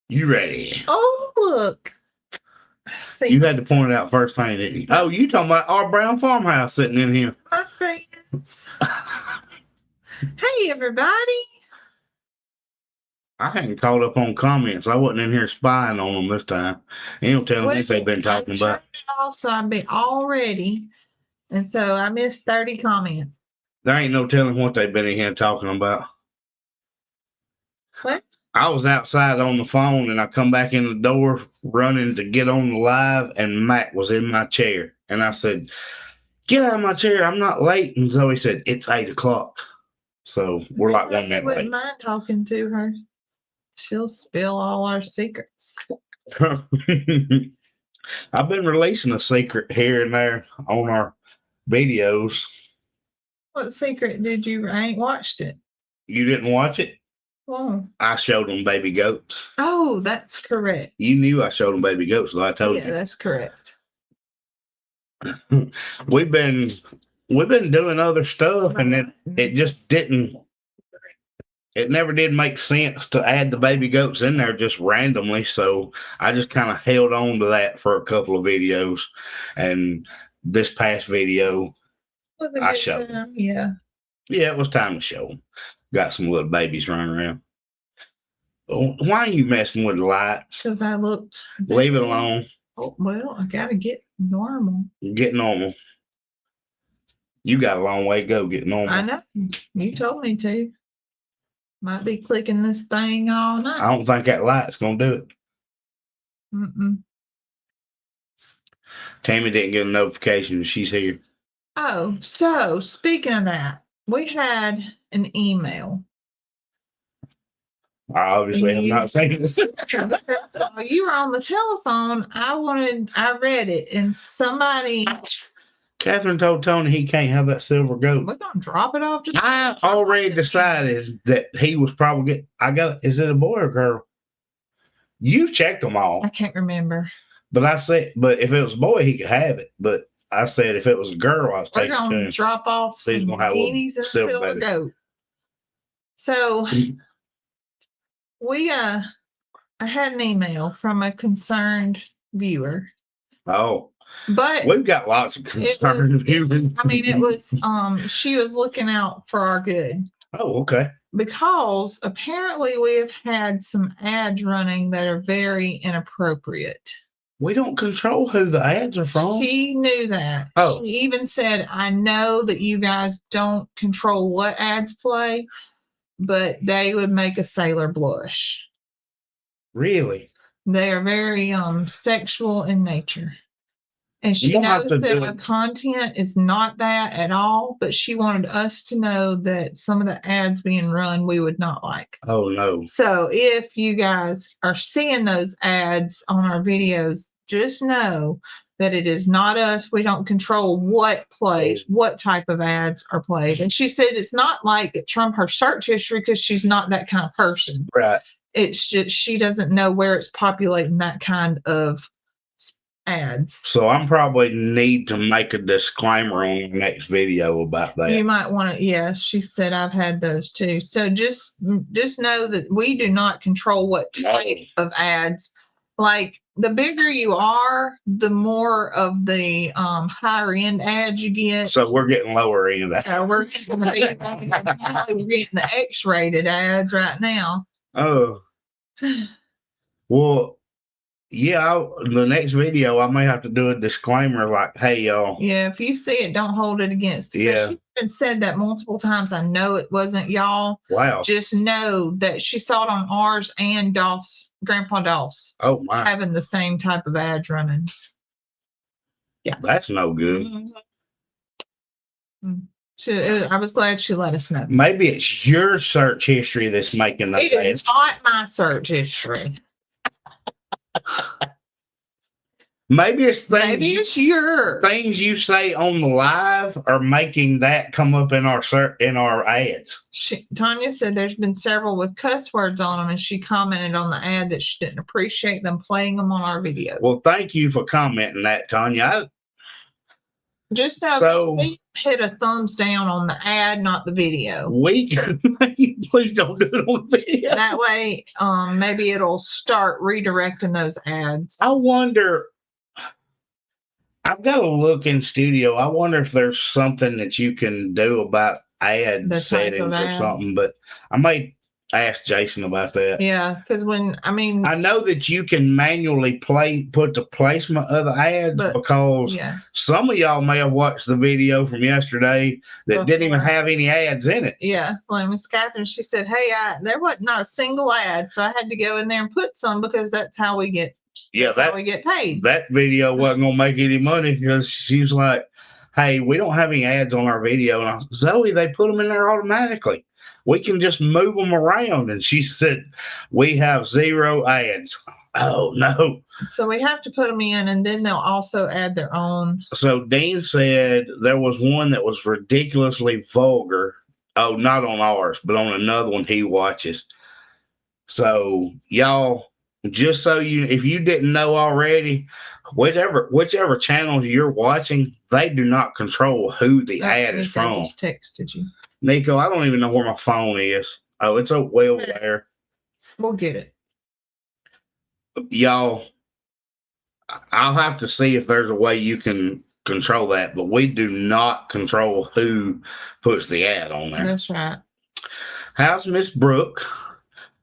You ready? Oh, look. See, You had to point it out first thing, didn't you? Oh, you talking about our brown farmhouse sitting in here. my friends. Hey, everybody. I hadn't caught up on comments. I wasn't in here spying on them this time. Ain't no telling what they've been talking about. I turned it off, so I've been all ready. And so I missed 30 comments. There ain't no telling what they've been in here talking about. What? I was outside on the phone and I come back in the door running to get on the live, and Matt was in my chair. And I said, "Get out of my chair. I'm not late." And Zoe said, "It's 8 o'clock." So we're like 1 minute wouldn't late. mind talking to her. She'll spill all our secrets. I've been releasing a secret here and there on our videos. What secret did you? I ain't watched it. You didn't watch it? Whoa. I showed them baby goats. Oh, that's correct. You knew I showed them baby goats, so I told you. Yeah, that's correct. We've been doing other stuff, and it just didn't. It never did make sense to add the baby goats in there just randomly, so I just kind of held on to that for a couple of videos, and this past video I showed them. Yeah. Yeah, it was time to show them. Got some little babies running around. Why are you messing with the lights? Because I looked. Leave it alone. Oh, well, I got to get normal. Get normal. You got a long way to go. Get normal. I know. You told me to. Might be clicking this thing all night. I don't think that light's going to do it. Mm-mm. Tammy didn't get a notification that she's here. Oh, so speaking of that, we had an email. I obviously have not seen this. While you were on the telephone, I read it, and somebody. Catherine told Tony he can't have that silver goat. We're gonna drop it off. I already decided that he was probably is it a boy or girl? You've checked them all. I can't remember. But I said, if it was a boy, he could have it. But I said if it was a girl, I was taking it to him. We're gonna drop off some Guineas and silver goat. So I had an email from a concerned viewer. Oh. But we've got lots of concerned viewers. I mean, it was she was looking out for our good. Oh, okay. Because apparently we have had some ads running that are very inappropriate. We don't control who the ads are from. She knew that. Oh. She even said, I know that you guys don't control what ads play, but they would make a sailor blush. Really? They are very sexual in nature. And she knows that our content is not that at all, but she wanted us to know that some of the ads being run we would not like. Oh, no. So if you guys are seeing those ads on our videos, just know that it is not us. We don't control what plays, what type of ads are played. And she said it's not like it's from her search history because she's not that kind of person. Right. It's just she doesn't know where it's populating that kind of ads. So I'm probably need to make a disclaimer on the next video about that. You might want to. Yes, she said I've had those too. So just know that we do not control what type of ads. Like the bigger you are, the more of the higher end ads you get. So we're getting lower end ads. We're getting the X-rated ads right now. Oh. Well. Yeah, the next video I may have to do a disclaimer like, "Hey, y'all." Yeah, if you see it, don't hold it against us. Yeah, she's been said that multiple times. I know it wasn't y'all. Wow. Just know that she saw it on ours and Grandpa Doss. Oh my! Having the same type of ads running. Yeah, that's no good. Mm-hmm. I was glad she let us know. Maybe it's your search history that's making those ads. It's not my search history. Maybe it's your things you say on the live are making that come up in our ads. Tanya said there's been several with cuss words on them, and she commented on the ad that she didn't appreciate them playing them on our videos. Well, thank you for commenting that, Tanya. Just know So- we hit a thumbs down on the ad, not the video. Please don't do it on video. That way, maybe it'll start redirecting those ads. I wonder. I've got to look in studio. I wonder if there's something that you can do about ad The type of settings or ads. something. But I might ask Jason about that. Yeah, because I know that you can manually put the placement of the ads, But- because yeah, some of y'all may have watched the video from yesterday that didn't even Before. have any ads in it. yeah. Well, Miss Catherine, she said, "Hey, there wasn't not a single ad, so I had to go in there and put some because that's how we get. Yeah, That's how we get paid." that video wasn't gonna make any money because she was like, "Hey, we don't have any ads on our video." And I was, Zoe, they put them in there automatically. We can just move them around. And she said, "We have 0 ads." Oh no. So we have to put them in, and then they'll also add their own. So Dean said there was one that was ridiculously vulgar. Oh, not on ours, but on another one he watches. So y'all, just so if you didn't know already, whichever channels you're watching, they do not control who the ad is Nico from. just texted you. Nico, I don't even know where my phone is. Oh, it's way over there. We'll get it. Y'all, I'll have to see if there's a way you can control that, but we do not control who puts the ad on there. That's right. How's Miss Brooke?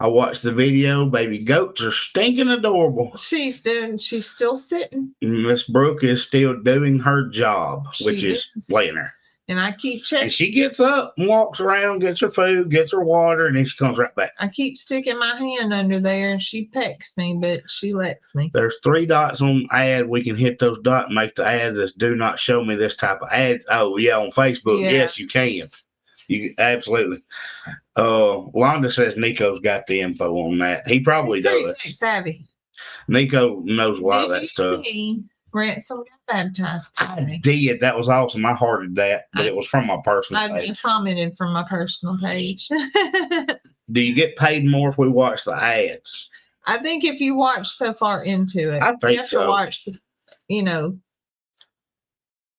I watched the video. Baby goats are stinking adorable. She's still sitting, Miss Brooke is still doing her job, which She is is. laying her. and I keep And checking. she gets up and walks around, gets her food, gets her water, and then she comes right back. I keep sticking my hand under there, and she pecks me, but she lets me. There's 3 dots on ad. We can hit those dots and make the ads as do not show me this type of ads. Oh, yeah, on Facebook. Yeah. Yes, you can. You absolutely. Londa says Nico's got the info on that. He probably Pretty does. tech savvy. Nico knows a lot of Did that you stuff. see Ransom got baptized I today? did. That was awesome. I hearted that, but it was from my personal I page. commented from my personal page. Do you get paid more if we watch the ads? I think if you watch so far into it, I you think have so. to watch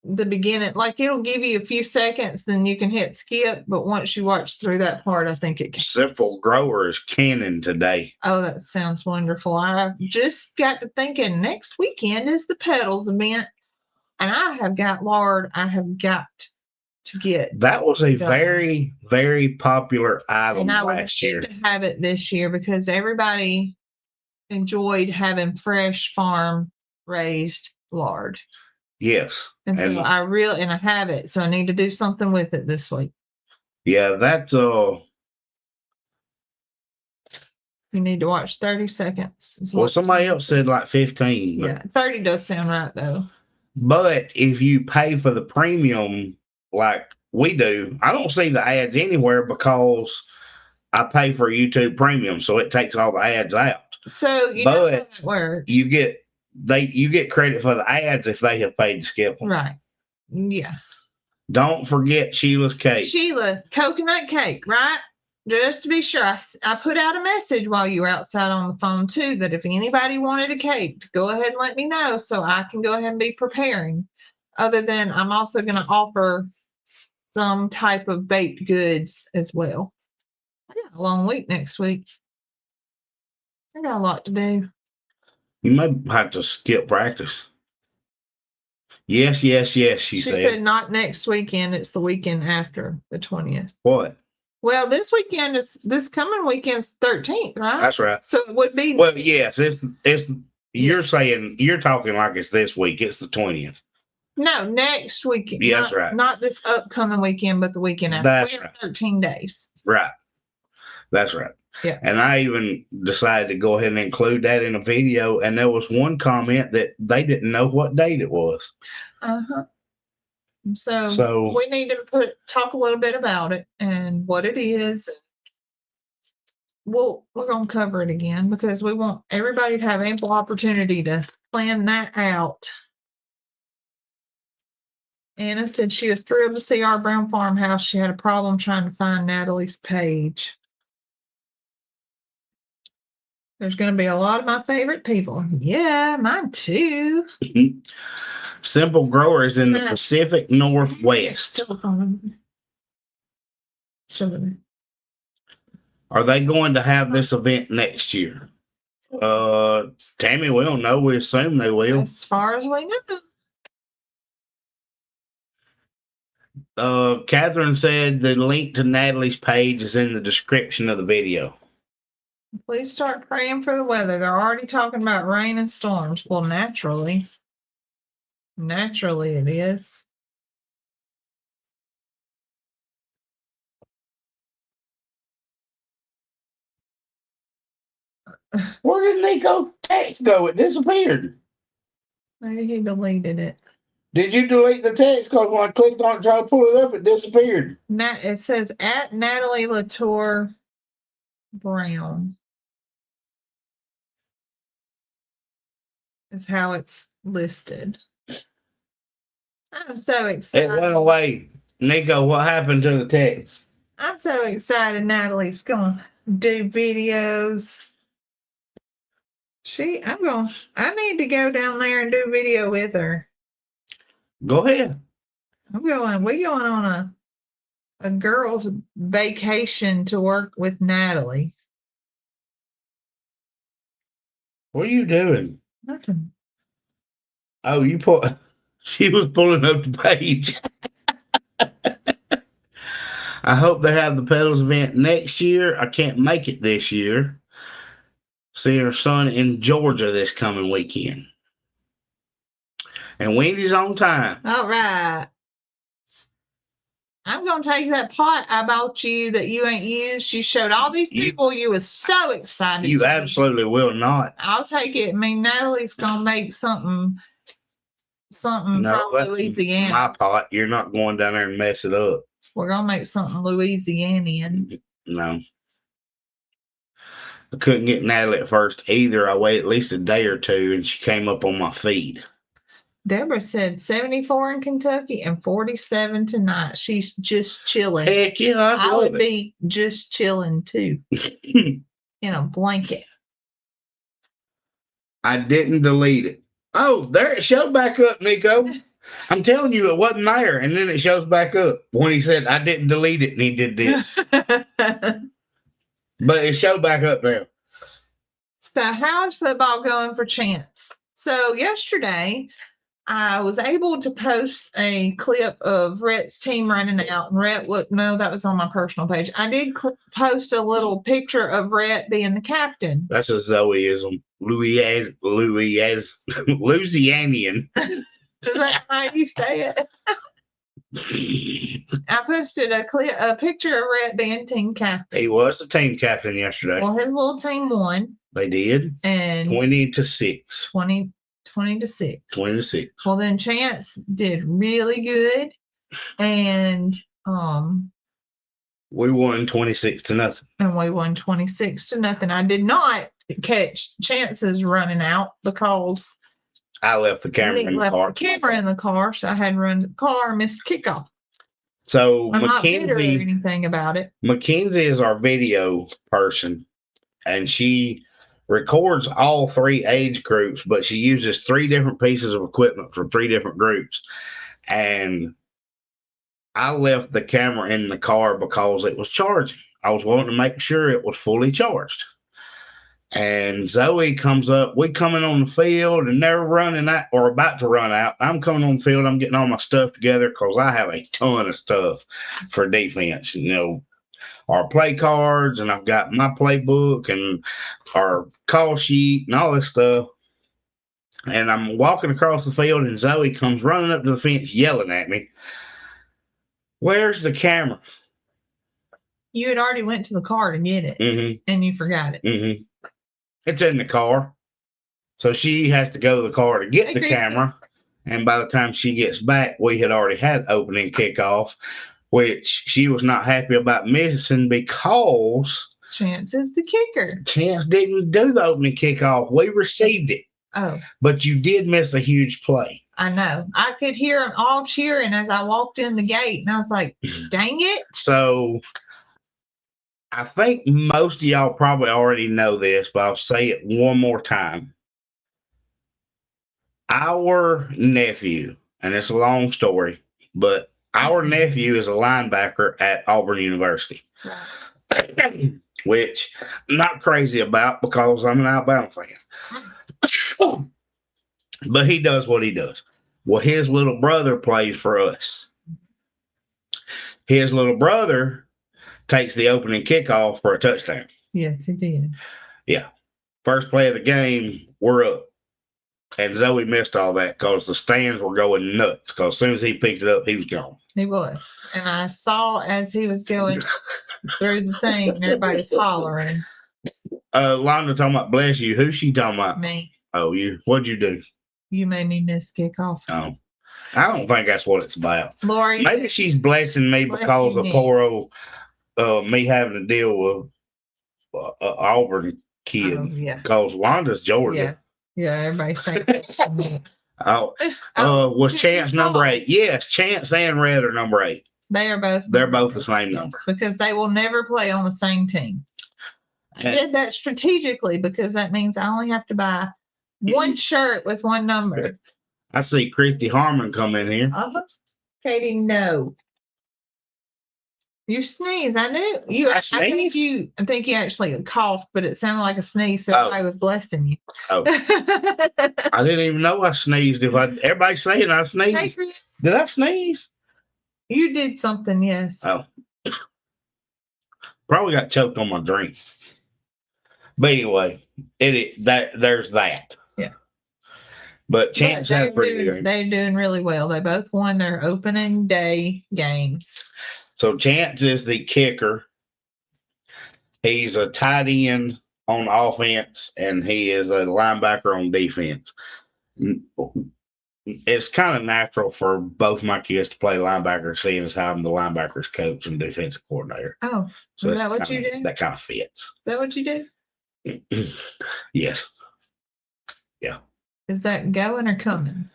the beginning. Like, it'll give you a few seconds, then you can hit skip. But once you watch through that part, I think it can. Simple Grower is canning today. Oh, that sounds wonderful. I just got to thinking next weekend is the pedals event, and I have got to get, That was a Done. very, very popular item and I would last year. need to have it this year because everybody enjoyed having fresh farm raised lard. Yes. And so And- I have it, so I need to do something with it this week. Yeah, that's You need to watch 30 seconds. is well, what- somebody else said like 15. But, Yeah, 30 does sound right though. but if you pay for the premium like we do, I don't see the ads anywhere because I pay for YouTube Premium, so it takes all the ads out. So you know how But it works. You get credit for the ads if they have paid to skip them. Right. Yes. Don't forget Sheila's cake. Sheila, coconut cake, right? Just to be sure, I put out a message while you were outside on the phone too, that if anybody wanted a cake, go ahead and let me know so I can go ahead and be preparing. Other than I'm also going to offer some type of baked goods as well. I got a long week next week. I got a lot to do. You may have to skip practice. Yes, she She said not next weekend, it's the weekend after the 20th. What? Well, this coming weekend's 13th, right? That's right. So it would be. Well, yes, it's you're saying you're talking like it's this week. It's the 20th. No, next weekend. Yeah, that's right. Not this upcoming weekend, but the weekend after. That's We have right. 13 days. Right. That's right. Yeah. And I even decided to go ahead and include that in a video. And there was one comment that they didn't know what date it was. Uh-huh. So So we need to talk a little bit about it and what it is. We're gonna cover it again because we want everybody to have ample opportunity to plan that out. Anna said she was thrilled to see our brown farmhouse. She had a problem trying to find Natalie's page. There's going to be a lot of my favorite people. Yeah, mine too. Simple Growers in the Pacific Northwest. Are they going to have this event next year? Tammy, we don't know. We assume they will. As far as we know. Catherine said the link to Natalie's page is in the description of the video. Please start praying for the weather. They're already talking about rain and storms. Well, naturally it is. Where did Nico's text go? It disappeared. Maybe he deleted it. Did you delete the text? Because when I clicked on it, trying to pull it up, it disappeared. It says at Natalie Latour Brown. Is how it's listed. I'm so excited. It went away. Nico, what happened to the text? I'm so excited Natalie's going to do videos. I need to go down there and do video with her. Go ahead. We're going on a girls' vacation to work with Natalie. What are you doing? Nothing. Oh, she was pulling up the page. I hope they have the pedals event next year. I can't make it this year. See her son in Georgia this coming weekend. And Wendy's on time. All right. I'm going to take that pot I bought you that you ain't used. You showed all these people you was so excited. You absolutely will not. I'll take it. I mean, Natalie's going to make something from Louisiana. My pot. You're not going down there and mess it up. We're going to make something Louisianian. No. I couldn't get Natalie at first either. I waited at least a day or two, and she came up on my feed. Deborah said 74 in Kentucky and 47 tonight. She's just chilling. Heck yeah, I would be just chilling too. In a blanket. I didn't delete it. Oh, there it showed back up, Nico. I'm telling you, it wasn't there, and then it shows back up when he said I didn't delete it, and he did this. But it showed back up there. So how is football going for Chance? So yesterday, I was able to post a clip of Rhett's team running out. And Rhett, no, that was on my personal page. I did post a little picture of Rhett being the captain. That's a Zoeism. Louisianian. Is that how you say it? I posted a picture of Rhett being team captain. He was the team captain yesterday. Well, his little team won. They did. And 20-6. 20 to 6. 20-6. Well, then Chance did really good, and we won 26-0. And we won 26-0. I did not catch Chance's running out because I left the camera in the car. So I had to run the car and missed the kickoff. So I'm not bitter or anything about it. Mackenzie is our video person, and she records all 3 age groups, but she uses 3 different pieces of equipment for 3 different groups. And I left the camera in the car because it was charging. I was wanting to make sure it was fully charged. And Zoe comes up. We coming on the field, and they're running out or about to run out. I'm coming on the field. I'm getting all my stuff together because I have a ton of stuff for defense. You know, our play cards, and I've got my playbook and our call sheet and all this stuff. And I'm walking across the field, and Zoe comes running up to the fence yelling at me, "Where's the camera?" You had already went to the car to get it, and you forgot it. It's in the car. So she has to go to the car to get the camera. And by the time she gets back, we had already had opening kickoff, which she was not happy about missing because Chance is the kicker. Chance didn't do the opening kickoff. We received it. Oh. But you did miss a huge play. I know. I could hear them all cheering as I walked in the gate, and I was like, dang it. So I think most of y'all probably already know this, but I'll say it one more time. Our nephew, and it's a long story, but our nephew is a linebacker at Auburn University, Right. which I'm not crazy about because I'm an Alabama fan. But he does what he does. Well, his little brother plays for us. His little brother takes the opening kickoff for a touchdown. Yes, he did. Yeah. First play of the game, we're up. And Zoe missed all that because the stands were going nuts. Because as soon as he picked it up, he was gone. He was. And I saw as he was going through the thing, everybody was hollering. Londa talking about bless you. Who's she talking about? Me. Oh, you. What'd you do? You made me miss kickoff. Oh. I don't think that's what it's about. Lori. Maybe she's blessing me because of poor old me having to deal with Auburn kid. Oh, yeah. Because Londa's Georgia. Yeah, everybody's saying that to me. Was Chance number 8? Yes, Chance and Red are number 8. They are both. They're both the same number. Because they will never play on the same team. I did that strategically because that means I only have to buy one shirt with one number. I see Christy Harmon come in here. Katie, no. You sneeze. I knew you. I think you actually coughed, but it sounded like a sneeze. So I was blessing you. Oh, I didn't even know I sneezed. Everybody's saying I sneezed. Hey, did I sneeze? You did something, yes. Oh, probably got choked on my drink. But anyway, there's that. Yeah. But Chance had pretty good. They're doing really well. They both won their opening day games. So Chance is the kicker. He's a tight end on offense, and he is a linebacker on defense. It's kind of natural for both my kids to play linebacker, seeing as how I'm the linebackers coach and defensive coordinator. Oh, so is that what you do? That kind of fits. Is that what you do? Yes. Yeah. Is that going or coming?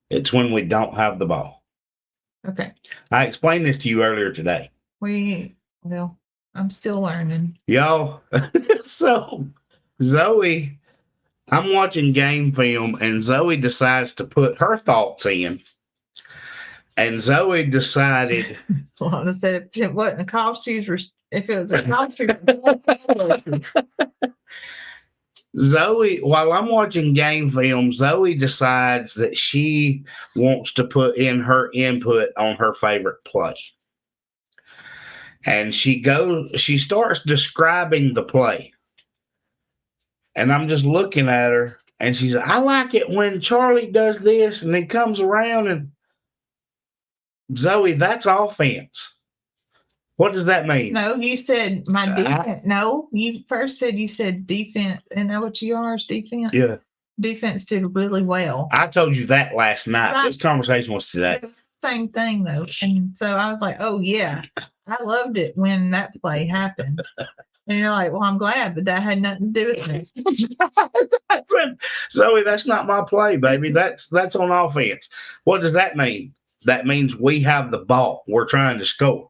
It's when we don't have the ball. Okay. I explained this to you earlier today. Well, I'm still learning. Y'all, so Zoe, I'm watching game film and Zoe decides to put her thoughts in. And Zoe decided. Well, I said if it wasn't a costume, if it was a costume. Zoe, while I'm watching game film, Zoe decides that she wants to put in her input on her favorite play. And she starts describing the play. And I'm just looking at her and she's like, I like it when Charlie does this and he comes around and Zoe, that's offense. What does that mean? No, you said my defense. No, you first said you said defense. Isn't that what you are? Is defense? Yeah. Defense did really well. I told you that last night. Right. This conversation was today. It was the same thing though. And so I was like, oh yeah, I loved it when that play happened. And you're like, well, I'm glad, but that had nothing to do with it. Zoe, that's not my play, baby. That's on offense. What does that mean? That means we have the ball. We're trying to score.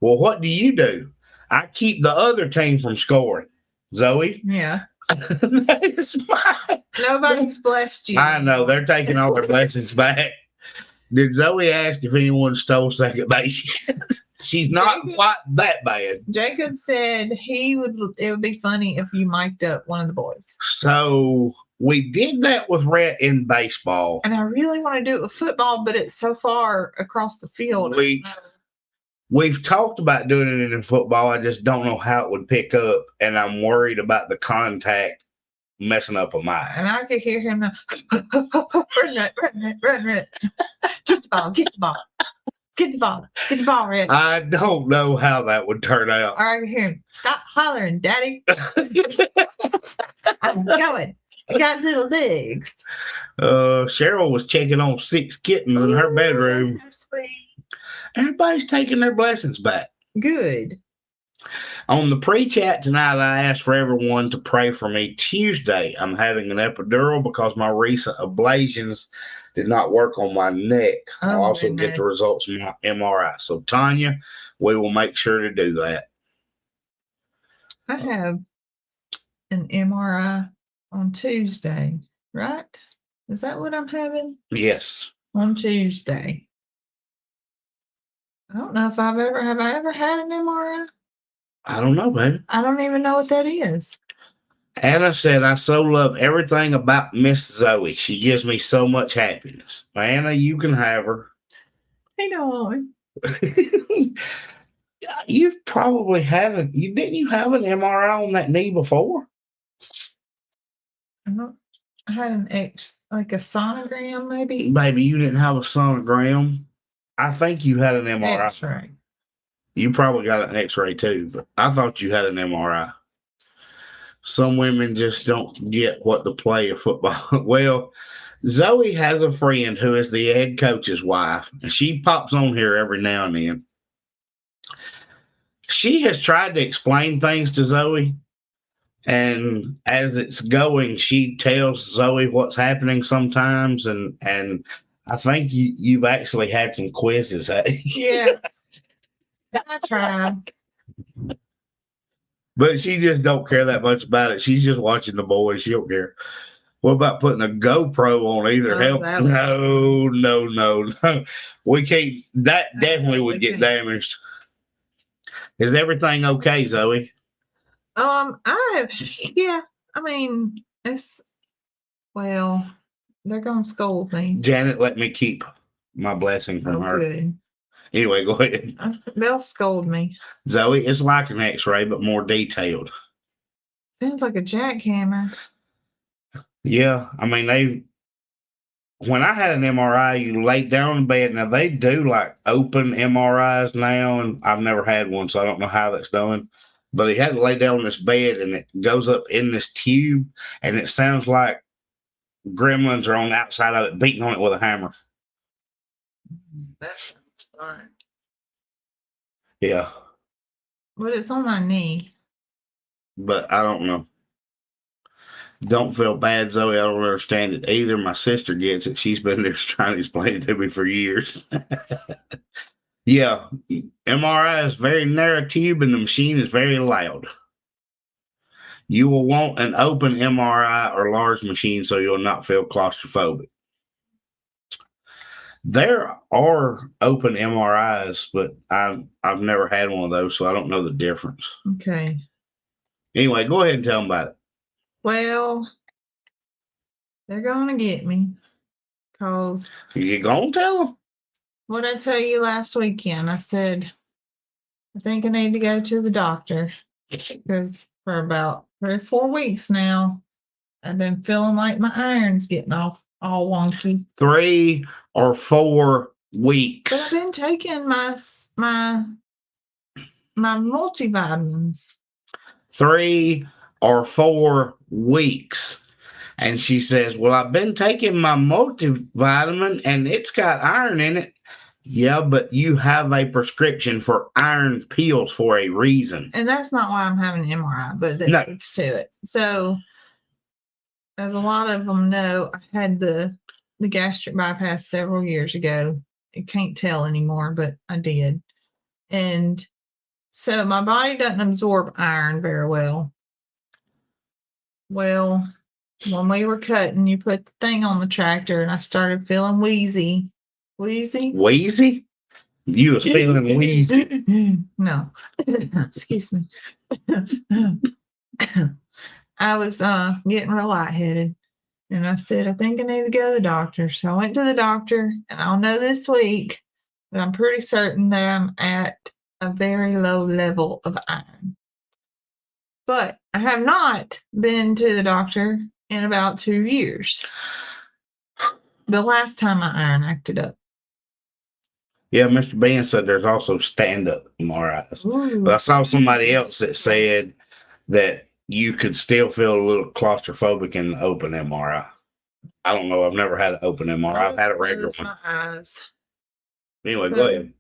Well, what do you do? I keep the other team from scoring, Zoe. Yeah. That is fine. Nobody's blessed you. I know. They're taking all their blessings back. Did Zoe ask if anyone stole second base? She's not quite that bad. Jacob said it would be funny if you mic'd up one of the boys. So we did that with Rhett in baseball. And I really want to do it with football, but it's so far across the field. We've talked about doing it in football. I just don't know how it would pick up, and I'm worried about the contact messing up a mind. And I could hear him, run. Get the ball, get the ball, Red. I don't know how that would turn out. Or I could hear him, stop hollering, Daddy. I'm going. I got little legs. Cheryl was checking on 6 kittens in her bedroom. That's so sweet. Everybody's taking their blessings back. Good. On the pre-chat tonight, I asked for everyone to pray for me. Tuesday, I'm having an epidural because my recent ablations did not work on my neck. I'll also get the results from my MRI. So, Tanya, we will make sure to do that. I have an MRI on Tuesday. right? Is that what I'm having Yes. on Tuesday? I don't know if have I ever had an MRI? I don't know, baby. I don't even know what that is. Anna said, I so love everything about Miss Zoe. She gives me so much happiness. Anna, you can have her. Hey, no. You've probably had didn't you have an MRI on that knee before? I had an like a sonogram, maybe. Maybe you didn't have a sonogram. I think you had an MRI. X-ray. You probably got an X-ray too, but I thought you had an MRI. Some women just don't get what the play of football. Well, Zoe has a friend who is the head coach's wife, and she pops on here every now and then. She has tried to explain things to Zoe, and as it's going, she tells Zoe what's happening sometimes, and I think you've actually had some quizzes. Hey? Yeah, I tried. But she just don't care that much about it. She's just watching the boys. She don't care. What about putting a GoPro on either? Oh, Help? No. We can't. That definitely would get damaged. Is everything okay, Zoe? Yeah. I mean, well, they're gonna scold me. Janet let me keep my blessing from her. Good. Anyway, go ahead. They'll scold me. Zoe, it's like an X-ray, but more detailed. Sounds like a jackhammer. Yeah, I mean when I had an MRI, you laid down in bed. Now they do like open MRIs now, and I've never had one, so I don't know how that's done. But he had to lay down in this bed, and it goes up in this tube, and it sounds like gremlins are on the outside of it, beating on it with a hammer. That sounds fun. Yeah, But it's on my knee. but I don't know. Don't feel bad, Zoe. I don't understand it either. My sister gets it. She's been there trying to explain it to me for years. Yeah, MRI is very narrow tube and the machine is very loud. You will want an open MRI or large machine so you'll not feel claustrophobic. There are open MRIs, but I've never had one of those, so I don't know the difference. Okay. Anyway, go ahead and tell them about it. Well, they're gonna get me because You gonna tell them? what I tell you last weekend, I said I think I need to go to the doctor because for about 3 or 4 weeks now, I've been feeling like my iron's getting all wonky. 3 or 4 weeks. But I've been taking my multivitamins. 3 or 4 weeks. And she says, well, I've been taking my multivitamin and it's got iron in it. Yeah, but you have a prescription for iron pills for a reason. And that's not why I'm having an MRI, but that leads to it. So, as a lot of them know, I had the gastric bypass several years ago. You can't tell anymore, but I did. And so my body doesn't absorb iron very well. Well, when we were cutting, you put the thing on the tractor and I started feeling wheezy. Wheezy? You was feeling wheezy. No. Excuse me. I was getting real lightheaded. And I said, I think I need to go to the doctor. So I went to the doctor, and I'll know this week, but I'm pretty certain that I'm at a very low level of iron. But I have not been to the doctor in about 2 years. The last time my iron acted up. Yeah, Mr. Ben said there's also stand-up MRIs. Ooh. But I saw somebody else that said that you could still feel a little claustrophobic in the open MRI. I don't know. I've never had an open MRI. I've had a regular one. My eyes. Anyway, go ahead.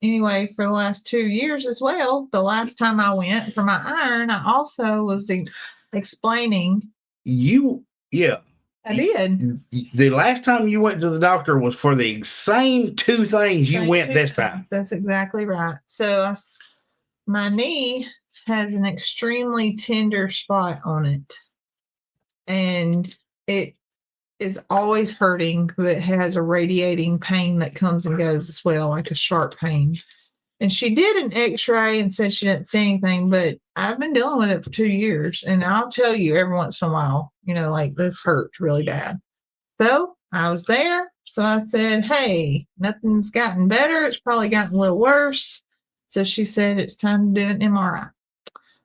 Anyway, for the last 2 years as well, the last time I went for my iron, I also was explaining. Yeah. I did. The last time you went to the doctor was for the same 2 things you went this time. That's exactly right. So my knee has an extremely tender spot on it. and it is always hurting, but it has a radiating pain that comes and goes as well, like a sharp pain. And she did an x-ray and said she didn't see anything, but I've been dealing with it for 2 years. And I'll tell you every once in a while, like this hurts really bad. So I was there. So I said, hey, nothing's gotten better. It's probably gotten a little worse. So she said it's time to do an MRI.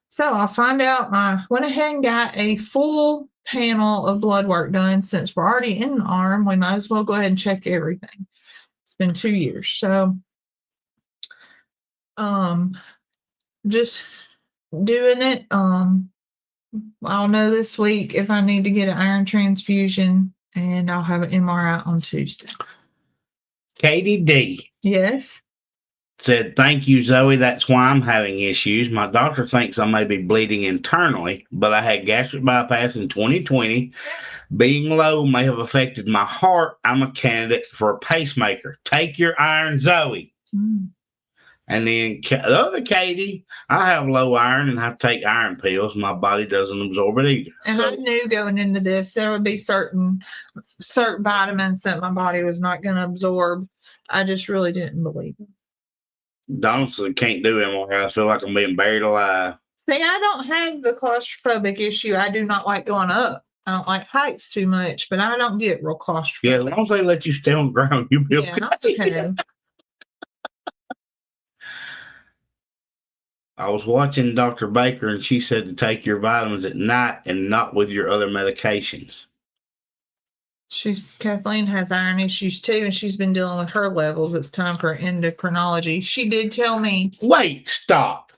So I'll find out. I went ahead and got a full panel of blood work done. Since we're already in the arm, we might as well go ahead and check everything. It's been 2 years. So just doing it. I'll know this week if I need to get an iron transfusion, and I'll have an MRI on Tuesday. Katie D. Yes. Said, thank you, Zoe. That's why I'm having issues. My doctor thinks I may be bleeding internally, but I had gastric bypass in 2020. Being low may have affected my heart. I'm a candidate for a pacemaker. Take your iron, Zoe. And then the other Katie, I have low iron and have to take iron pills. My body doesn't absorb it either. And I knew going into this, there would be certain vitamins that my body was not going to absorb. I just really didn't believe it. Donaldson can't do MRI. I feel like I'm being buried alive. See, I don't have the claustrophobic issue. I do not like going up. I don't like heights too much, but I don't get real claustrophobic. Yeah, as long as they let you stay on the ground, you'll be okay. I was watching Dr. Baker, and she said to take your vitamins at night and not with your other medications. Kathleen has iron issues too, and she's been dealing with her levels. It's time for endocrinology. She did tell me. Wait, stop.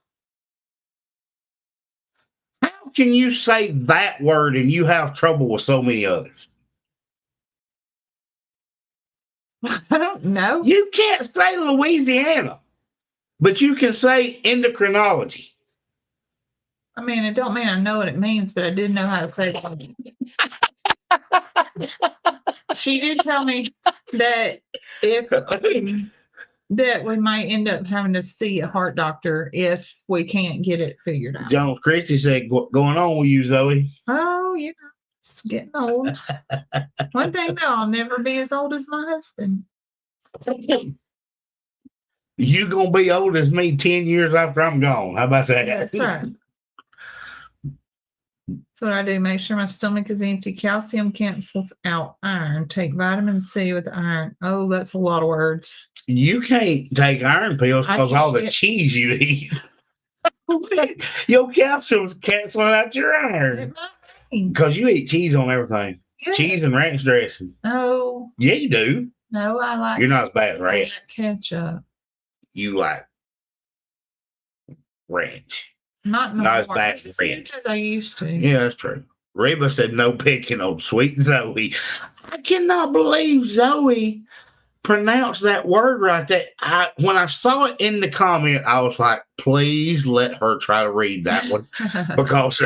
How can you say that word and you have trouble with so many others? I don't know. You can't say Louisiana, but you can say endocrinology. I mean, it don't mean I know what it means, but I did know how to say it. She did tell me that that we might end up having to see a heart doctor if we can't get it figured out. Jones Christie said, going on with you, Zoe? Oh, it's getting old. One thing though, I'll never be as old as my husband. You gonna be old as me 10 years after I'm gone. How about that? That's right. That's what I do. Make sure my stomach is empty. Calcium cancels out iron. Take vitamin C with iron. Oh, that's a lot of words. You can't take iron pills because all the cheese you eat. Your calcium's canceling out your iron. Because you eat cheese on everything. Yeah. Cheese and ranch dressing. No. Yeah, you do. No, I like. You're not as bad as ranch. I like ketchup. You like ranch. Not as bad as ranch as I used to. Yeah, that's true. Reba said no picking on sweet Zoe. I cannot believe Zoe pronounced that word right there. When I saw it in the comment, I was like, please let her try to read that one. Because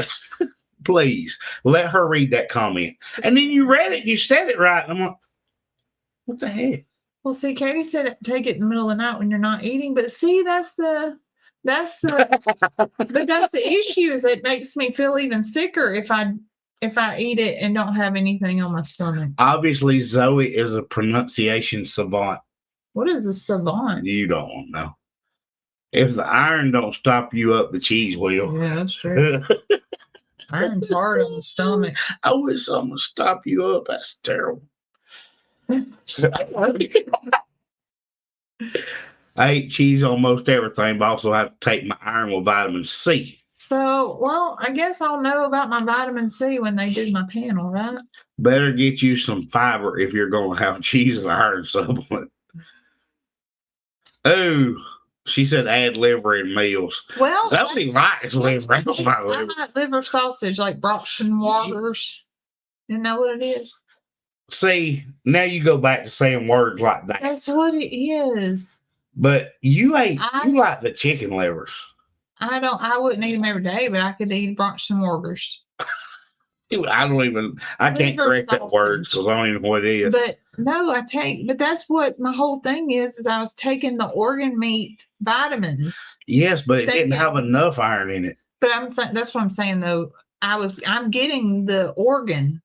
please let her read that comment. And then you read it, you said it right. I'm like, what the heck? Well, see, Katie said take it in the middle of the night when you're not eating. But see, that's the issue, is it makes me feel even sicker if I eat it and don't have anything on my stomach. Obviously, Zoe is a pronunciation savant. What is a savant? You don't know. If the iron don't stop you up, the cheese will. Yeah, that's true. Iron's hard on the stomach. I wish someone would stop you up. That's terrible. I eat cheese on most everything, but I also have to take my iron with vitamin C. So, well, I guess I'll know about my vitamin C when they do my panel, right? Better get you some fiber if you're going to have cheese and iron supplement. Oh, she said add liver in meals. Well, Zoe likes liver. I like liver sausage, like Bratschenwurgers. You know what it is? See, now you go back to saying words like that. That's what it is. But you like the chicken livers. I wouldn't eat them every day, but I could eat Bratschenwurgers. I can't correct that word because I don't even know what it is. But no, but that's what my whole thing is I was taking the organ meat vitamins. Yes, but it didn't have enough iron in it. But that's what I'm saying though. I'm getting the organ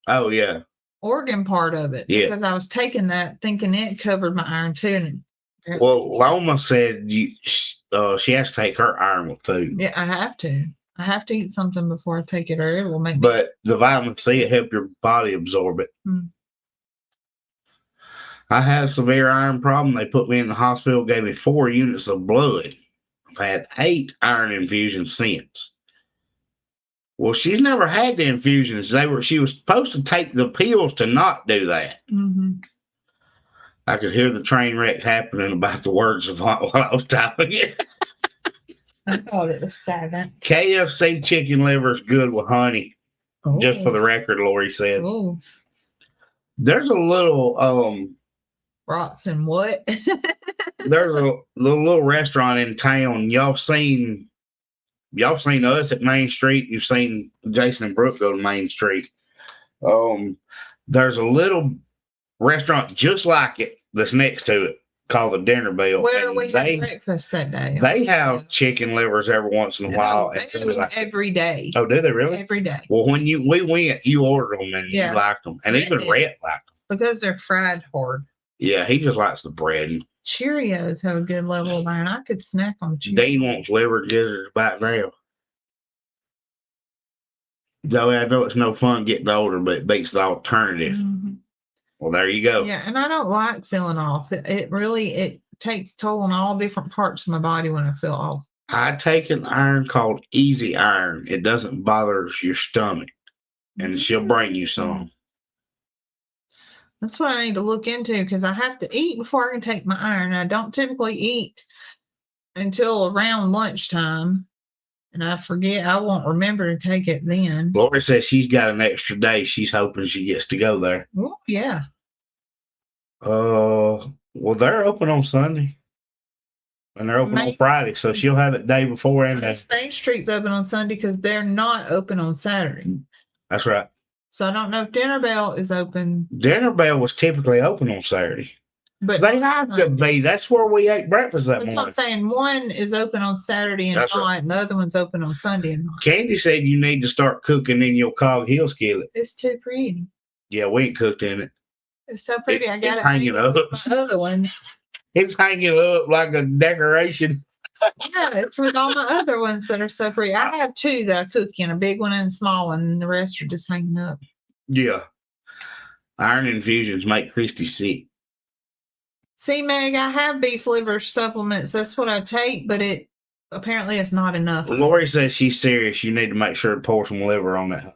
Oh yeah. part of it. Yeah. Because I was taking that thinking it covered my iron too. And Well, Loma said she has to take her iron with food. yeah, I have to. I have to eat something before I take it, or it will make me. But the vitamin C will help your body absorb it. I had a severe iron problem. They put me in the hospital, gave me 4 units of blood. I've had 8 iron infusions since. Well, she's never had the infusions. She was supposed to take the pills to not do that. Mm-hmm. I could hear the train wreck happening about the words of while I was typing it. I thought it was 7. KFC chicken liver is good with honey. Oh. Just for the record, Lori said. Oh. There's a little Rots and what? there's a little restaurant in town. Y'all seen us at Main Street. You've seen Jason and Brooke go to Main Street. There's a little restaurant just like it that's next to it called the Dinner Bell. Where we had breakfast that day. They have chicken livers every once in a while. They do them every day. Oh, do they really? Every day. Well, when we went, you ordered them and you liked them. And even Rhett liked them. Because they're fried hard. Yeah, he just likes the bread. Cheerios have a good level of iron. I could snack on Cheerios. Dean wants liver gizzards back now. Zoe, I know it's no fun getting older, but it beats the alternative. Mm-hmm. Well, there you go. Yeah, and I don't like feeling off. It really takes toll on all different parts of my body when I feel off. I take an iron called Easy Iron. It doesn't bother your stomach, and she'll bring you some. That's what I need to look into because I have to eat before I can take my iron. I don't typically eat until around lunchtime, and I forget. I won't remember to take it then. Lori says she's got an extra day. She's hoping she gets to go there. Oh, yeah. Well, they're open on Sunday. And they're open on Friday, so she'll have it day before and Main Street's open on Sunday because they're not open on Saturday. That's right. So I don't know if Dinner Bell is open. Dinner Bell was typically open on Saturday. But they have to be. That's where we ate breakfast that morning. That's what I'm saying. One is open on Saturday and and the other one's open on Sunday and night. Candy said you need to start cooking in your Cog Hill skillet. It's too pretty. Yeah, we ain't cooked in it. It's so pretty. I got it hanging up. My other ones. It's hanging up like a decoration. Yeah, it's with all my other ones that are so pretty. I have 2 that I cook in, a big one and a small one, and the rest are just hanging up. Yeah. Iron infusions make Christy sick. See, Meg, I have beef liver supplements. That's what I take, but apparently it's not enough. Lori says she's serious. You need to make sure to pour some liver on that.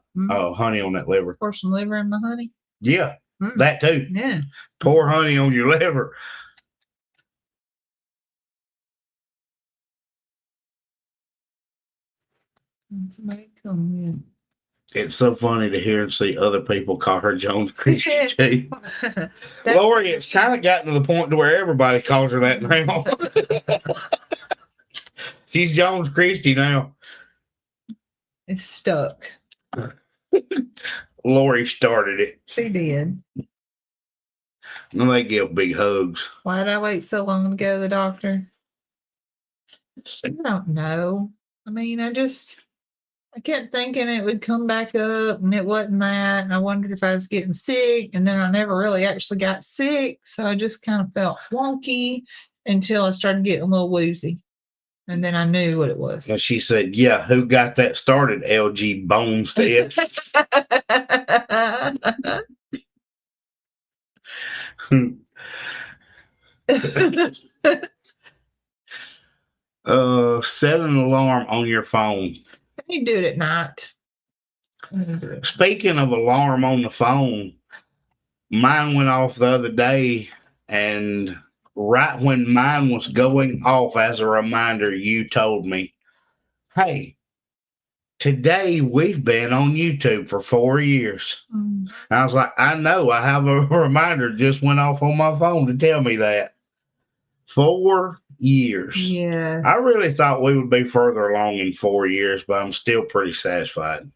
Honey on that liver. Pour some liver in my honey? Yeah, that too. Yeah. Pour honey on your liver. Somebody come in. It's so funny to hear and see other people call her Jones Christie too. Lori, it's kind of gotten to the point to where everybody calls her that now. She's Jones Christie now. It's stuck. Lori started it. She did. And they give big hugs. Why did I wait so long to go to the doctor? I don't know. I mean, I kept thinking it would come back up, and it wasn't that. And I wondered if I was getting sick, and then I never really actually got sick. So I just kind of felt wonky until I started getting a little woozy. And then I knew what it was. And she said, yeah, who got that started, LG Bonestead? Set an alarm on your phone. You do it at night. Speaking of alarm on the phone, mine went off the other day, and right when mine was going off as a reminder, you told me, hey, today we've been on YouTube for 4 years. And I was like, I know, I have a reminder just went off on my phone to tell me that. 4 years. Yeah. I really thought we would be further along in 4 years, but I'm still pretty satisfied.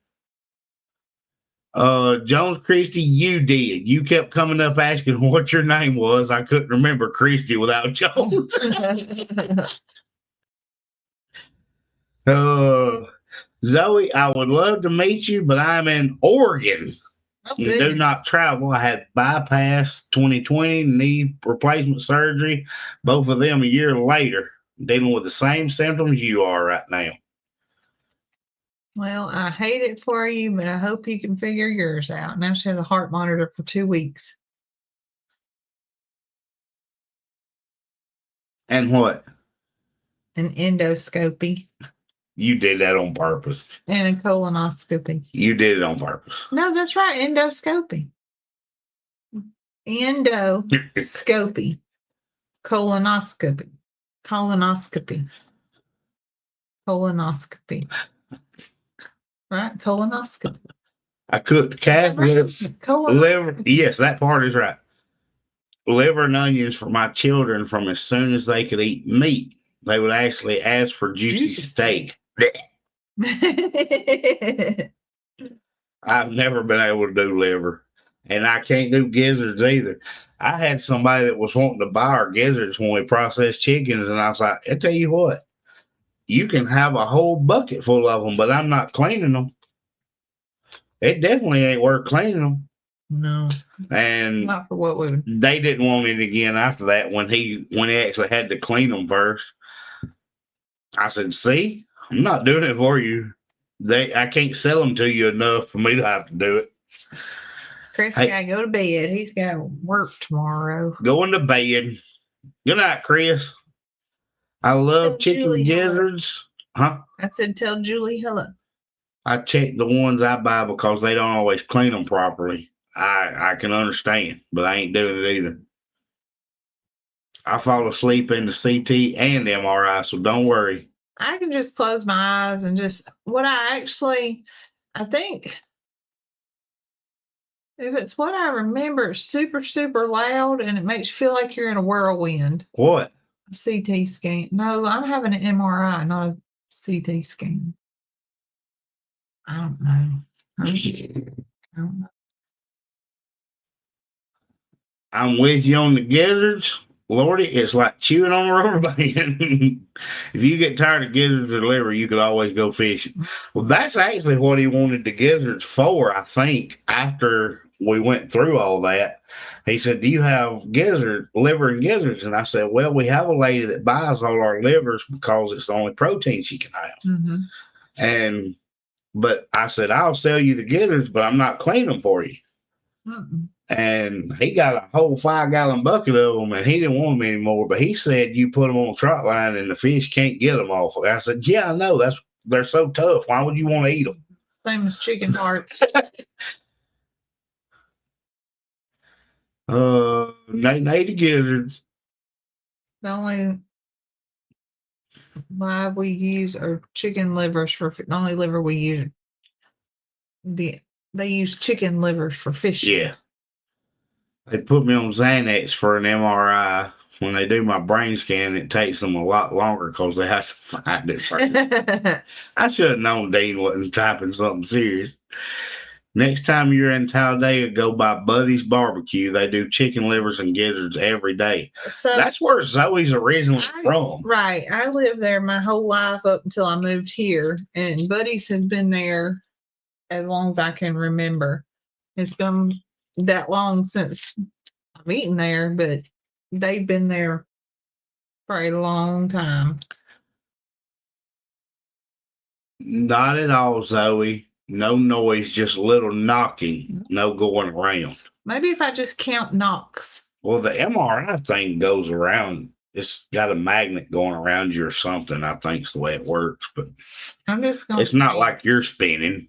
Jones Christie, you did. You kept coming up asking what your name was. I couldn't remember Christie without Jones. Zoe, I would love to meet you, but I'm in Oregon. Oh, And do goodness. not travel. I had bypass 2020, knee replacement surgery, both of them a year later, dealing with the same symptoms you are right now. Well, I hate it for you, but I hope you can figure yours out. Now she has a heart monitor for 2 weeks. And what? An endoscopy You did that on purpose. and a colonoscopy. You did it on purpose. No, that's right. Endoscopy. Endoscopy. Colonoscopy. Colonoscopy. Colonoscopy. Right? Colonoscopy. I cooked calf liver. Yes, that part is right. Liver and onions for my children from as soon as they could eat meat. They would actually ask for juicy steak. I've never been able to do liver. And I can't do gizzards either. I had somebody that was wanting to buy our gizzards when we processed chickens, and I was like, I tell you what, you can have a whole bucket full of them, but I'm not cleaning them. It definitely ain't worth cleaning them. No. And not for what we would. They didn't want it again after that when he actually had to clean them first. I said, see, I'm not doing it for you. I can't sell them to you enough for me to have to do it. Chris gotta go to bed. He's got to work tomorrow. Going to bed. Good night, Chris. I love chicken gizzards. Huh? I said, tell Julie hello. I check the ones I buy because they don't always clean them properly. I can understand, but I ain't doing it either. I fall asleep in the CT and the MRI, so don't worry. I can just close my eyes and just I think if it's what I remember, it's super, super loud and it makes you feel like you're in a whirlwind. What? A CT scan. No, I'm having an MRI, not a CT scan. I don't know. I don't know. I'm with you on the gizzards. Lordy, it's like chewing on a rubber band. If you get tired of gizzards or liver, you could always go fishing. Well, that's actually what he wanted the gizzards for, I think, after we went through all that. He said, do you have liver and gizzards? And I said, well, we have a lady that buys all our livers because it's the only protein she can have. Mm-hmm. But I said, I'll sell you the gizzards, but I'm not cleaning them for you. Mm-mm. And he got a whole 5-gallon bucket of them, and he didn't want them anymore. But he said you put them on a trot line, and the fish can't get them off. I said, yeah, I know. They're so tough. Why would you want to eat them? Same as chicken hearts. Native gizzards. The only live we use are chicken livers for the only liver we use. They use chicken livers for fishing. Yeah. They put me on Xanax for an MRI. When they do my brain scan, it takes them a lot longer because they have to find it first. I should have known Dean wasn't typing something serious. Next time you're in Talladega, go by Buddy's Barbecue. They do chicken livers and gizzards every day. So that's where Zoe's originally from. Right. I lived there my whole life up until I moved here. And Buddy's has been there as long as I can remember. It's been that long since I've eaten there, but they've been there for a long time. Not at all, Zoe. No noise, just little knocking, no going around. Maybe if I just count knocks. Well, the MRI thing goes around. It's got a magnet going around you or something. I think it's the way it works, but I'm just gonna. It's not count. Like you're spinning.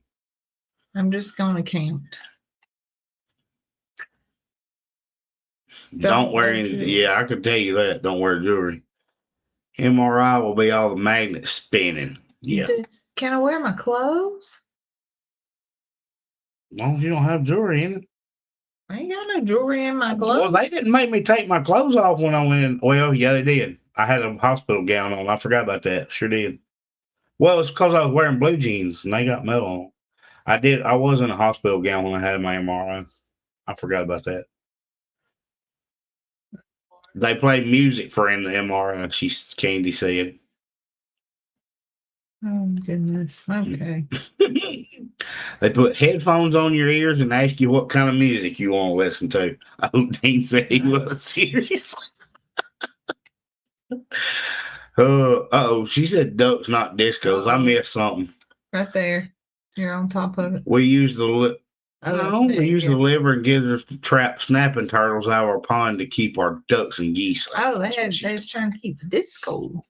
I'm just gonna count. Don't wear any. Yeah, I can tell you that. Don't wear jewelry. MRI will be all the magnets spinning. Yeah. Can I wear my clothes? As long as you don't have jewelry in it. I ain't got no jewelry in my clothes. Well, they didn't make me take my clothes off when I went in. Well, yeah, they did. I had a hospital gown on. I forgot about that. Sure did. Well, it's because I was wearing blue jeans and they got metal on. I was in a hospital gown when I had my MRI. I forgot about that. They play music for in the MRI, Candy said. Oh, goodness. Okay. They put headphones on your ears and ask you what kind of music you want to listen to. I hope Dean said he was serious. Oh, she said ducks, not discos. I missed something. Right there. You're on top of it. We use the we use yeah. the liver and gizzards to trap snapping turtles out of our pond to keep our ducks and geese safe. Oh, they was trying to keep the disco.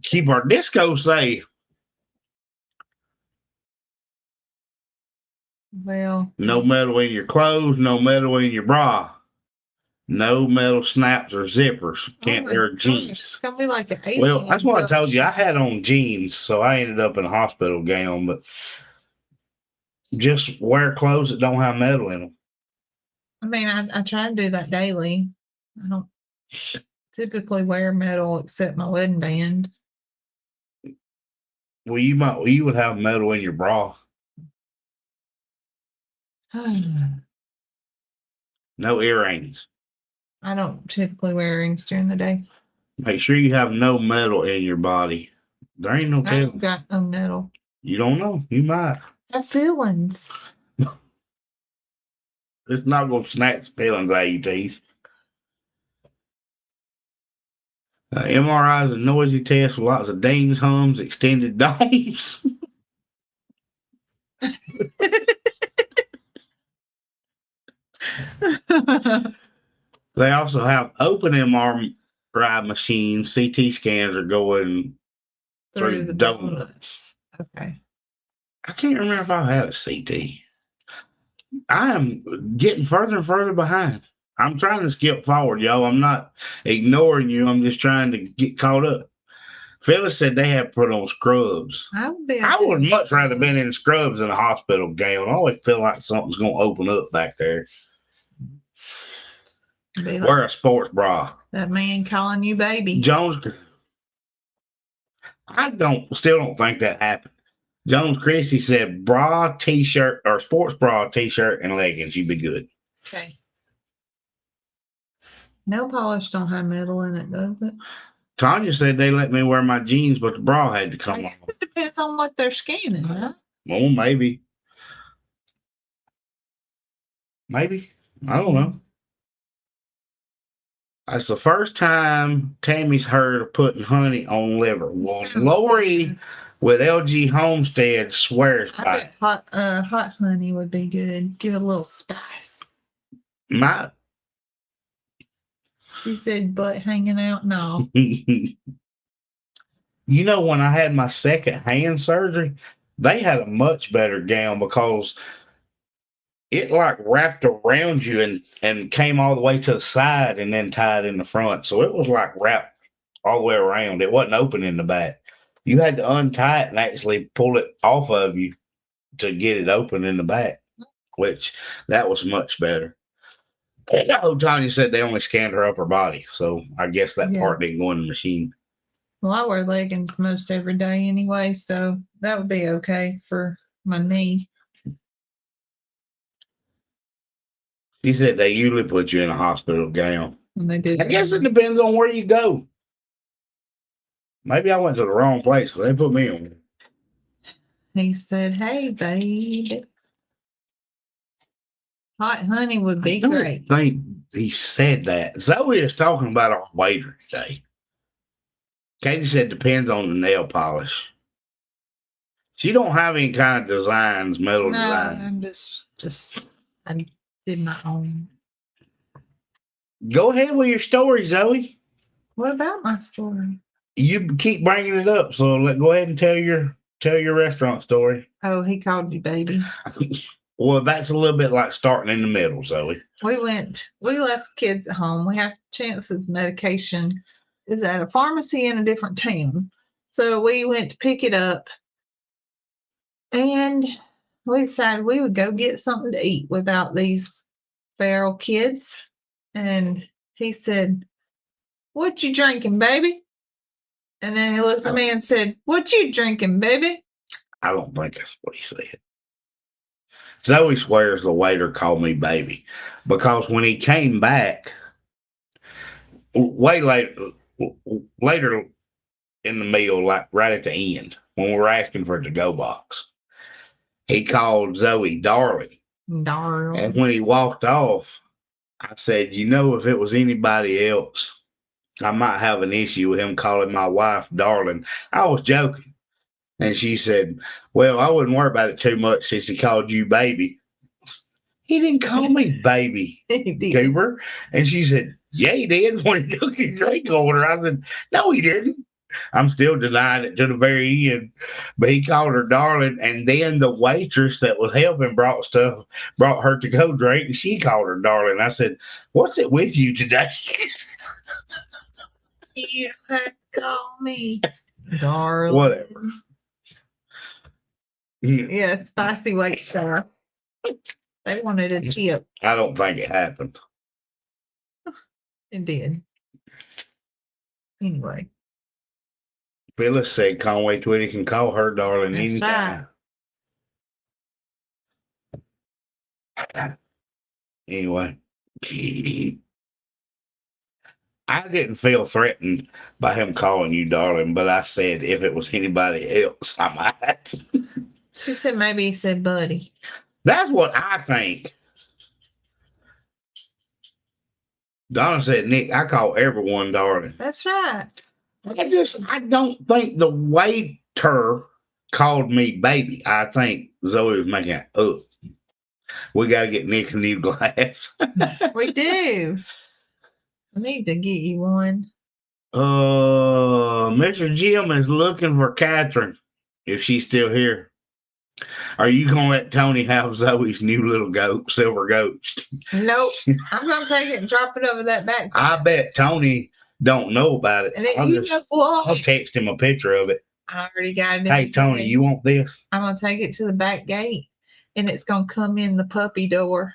Keep our disco safe. Well, No metal in your clothes, no metal in your bra. No metal snaps or zippers. Can't wear jeans. It's gonna be like an alien. Well, that's what I told you. I had on jeans, so I ended up in a hospital gown, but just wear clothes that don't have metal in them. I mean, I try to do that daily. I don't typically wear metal except my wedding band. Well, you would have metal in your bra. No earrings. I don't typically wear earrings during the day. Make sure you have no metal in your body. There ain't no I don't got no metal. You don't know. You might. Have feelings. It's not going to snatch the feelings out of you, tease. MRI is a noisy test with lots of dings, hums, extended domes. They also have open MRI machines. CT scans are going through the donuts. Okay. I can't remember if I had a CT. I am getting further and further behind. I'm trying to skip forward, y'all. I'm not ignoring you. I'm just trying to get caught up. Phyllis said they have put on scrubs. I would much rather been in scrubs than a hospital gown. I always feel like something's going to open up back there. Wear a sports bra. That man calling you baby. Jones. I still don't think that happened. Jones Christie said bra, t-shirt, or sports bra, t-shirt, and leggings. You'd be good. Okay. Nail polish don't have metal in it, does it? Tanya said they let me wear my jeans, but the bra had to come off. It depends on what they're scanning, huh? Well, maybe. Maybe. I don't know. That's the first time Tammy's heard of putting honey on liver. Well, Lori with LG Homestead swears by it. Hot honey would be good. Give it a little spice. She said butt hanging out. No. You know, when I had my second hand surgery, they had a much better gown because it like wrapped around you and came all the way to the side and then tied in the front. So it was like wrapped all the way around. It wasn't open in the back. You had to untie it and actually pull it off of you to get it open in the back, which that was much better. Tanya said they only scanned her upper body, so I guess that part didn't go in the machine. Well, I wear leggings most every day anyway, so that would be okay for my knee. She said they usually put you in a hospital gown. And they did. I guess it depends on where you go. Maybe I went to the wrong place because they put me on. He said, "Hey, babe, hot honey would be great." I think he said that. Zoe is talking about our waiter today. Katie said depends on the nail polish. She don't have any kind of designs, metal designs. I'm I did my own. Go ahead with your story, Zoe. What about my story? You keep bringing it up, so go ahead and tell your restaurant story. Oh, he called you baby. Well, that's a little bit like starting in the middle, Zoe. We left kids at home. We have Chance's medication is at a pharmacy in a different town. So we went to pick it up and we decided we would go get something to eat without these feral kids. And he said, "What you drinking, baby?" And then he looked at me and said, "What you drinking, baby?" I don't think that's what he said. Zoe swears the waiter called me baby because when he came back, way later, in the meal, like right at the end, when we were asking for a to-go box. He called Zoe darling. Darling. And when he walked off, I said, you know, if it was anybody else, I might have an issue with him calling my wife darling. I was joking. And she said, well, I wouldn't worry about it too much since he called you baby. He didn't call me baby, Goober. And she said, yeah, he did when he took his drink order. I said, no, he didn't. I'm still denying it to the very end. But he called her darling. And then the waitress that was helping brought her to go drink. And she called her darling. I said, what's it with you today? You have to call me darling. Whatever. Yeah, spicy white sauce. They wanted a tip. I don't think it happened. It did. Anyway. Phyllis said Conway Twitty can call her darling anytime. Right. Anyway. I didn't feel threatened by him calling you darling, but I said if it was anybody else, I might. She said maybe he said buddy. That's what I think. Donna said, Nick, I call everyone darling. That's right. I don't think the waiter called me baby. I think Zoe was making it up. We got to get Nick a new glass. We do. I need to get you one. Mr. Jim is looking for Catherine, if she's still here. Are you going to let Tony have Zoe's new little goat, silver goat? Nope. I'm going to take it and drop it over that back. I bet Tony don't know about it. And then I'll text him a picture of it. I already got it. Hey, Tony, you want this? I'm going to take it to the back gate, and it's going to come in the puppy door,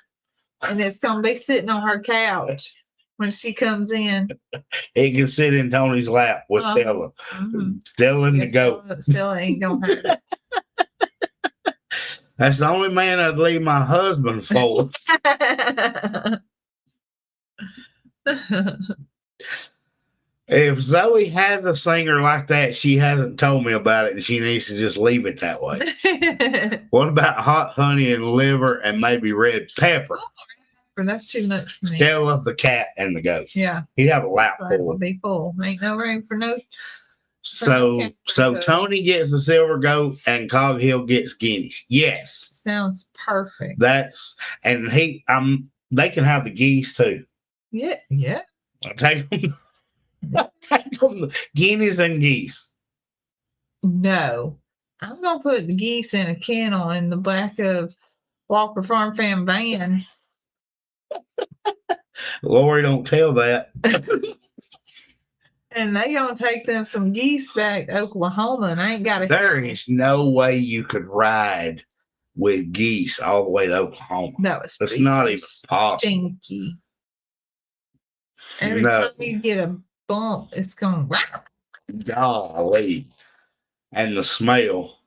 and it's going to be sitting on her couch when she comes in. It can sit in Tony's lap with Stella. Stella and the goat. Stella ain't going to have it. That's the only man I'd leave my husband for. If Zoe has a singer like that, she hasn't told me about it, and she needs to just leave it that way. What about hot honey and liver and maybe red pepper? That's too much for me. Stella, the cat, and the goat. Yeah. He'd have a lap It full. will be full. Ain't no room for no. So Tony gets the silver goat and Cog Hill gets Guineas. Yes. Sounds perfect. They can have the geese too. Yeah, yeah. I'll take them. Guineas and geese. No. I'm gonna put the geese in a kennel in the back of Walker Farm Fam van. Lori, don't tell that. And they gonna take them some geese back to Oklahoma, and I ain't got There is no way you could ride with geese all the way to Oklahoma. No, it's not even possible. Stinky. Every time you get a bump, it's going. Golly, and the smell.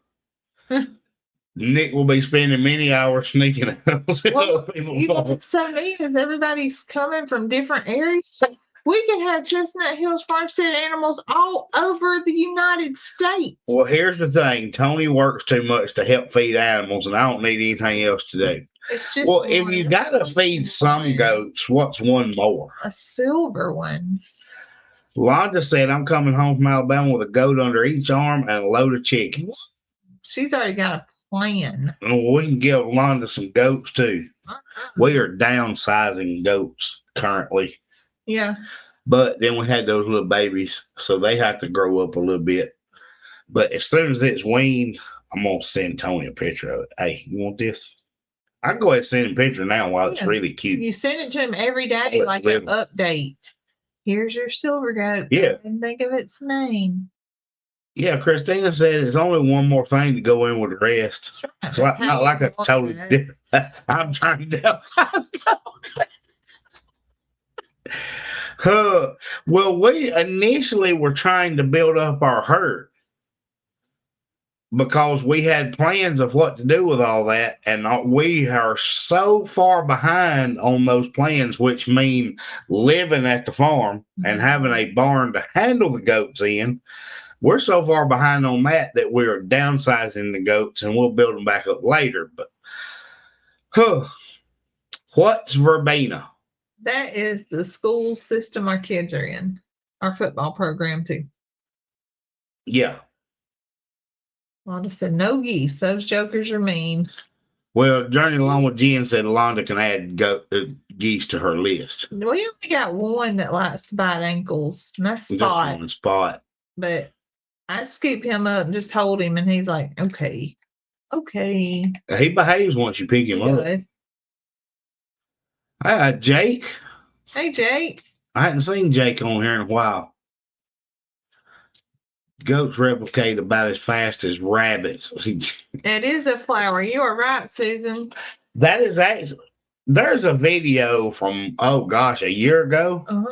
Nick will be spending many hours sneaking out. Well, what's so neat is everybody's coming from different areas. We can have Chestnut Hills farmstead animals all over the United States. Well, here's the thing. Tony works too much to help feed animals, and I don't need anything else to do. It's just if you got to feed some goats, what's one more? A silver one. Londa said, I'm coming home from Alabama with a goat under each arm and a load of chickens. She's already got a plan. And we can give Londa some goats, too. We are downsizing goats currently. Yeah. But then we had those little babies, so they have to grow up a little bit. But as soon as it's weaned, I'm going to send Tony a picture of it. Hey, you want this? I can go ahead and send him a picture now while it's really cute. You send it to him every day like an update. Here's your silver goat. Yeah. And think of its name. Yeah, Christina said it's only one more thing to go in with the rest. It's not like a totally different. I'm trying to downsize goats. Well, we initially were trying to build up our herd because we had plans of what to do with all that, and we are so far behind on those plans, which mean living at the farm and having a barn to handle the goats in. We're so far behind on that we're downsizing the goats and we'll build them back up later. But what's verbena? That is the school system our kids are in. Our football program too. Yeah. Well, I just said no geese. Those jokers are mean. Well, Journey along with Jen said Alonda can add geese to her list. We only got one that likes to bite ankles, and that's Spot. Spot. But I scoop him up and just hold him, and he's like, okay. He behaves once you pick him up. Jake. Hey, Jake. I hadn't seen Jake on here in a while. Goats replicate about as fast as rabbits. It is a flower. You are right, Susan. That is actually, there's a video from, a year ago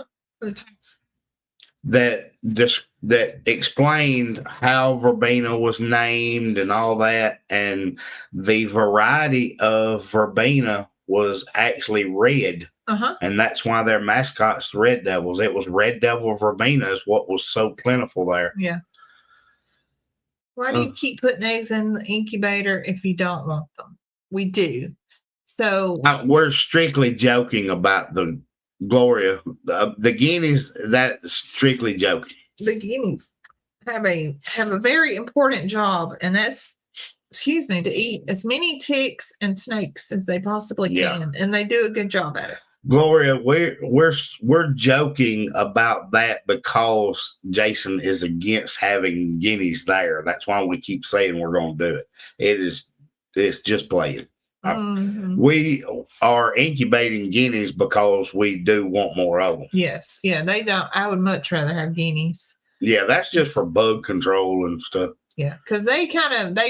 that explained how verbena was named and all that. And the variety of verbena was actually red. And that's why their mascot's the Red Devils. It was Red Devil verbena is what was so plentiful there. Yeah. Why do you keep putting eggs in the incubator if you don't want them? We do. So we're strictly joking about the Gloria. The Guineas, that's strictly joking. The Guineas have a very important job, and that's, to eat as many ticks and snakes as they possibly can, and they do a good job at it. Gloria, we're joking about that because Jason is against having guineas there. That's why we keep saying we're going to do it. It's just playing. We are incubating guineas because we do want more of them. Yes, yeah, they don't. I would much rather have guineas. Yeah, that's just for bug control and stuff. Yeah, because they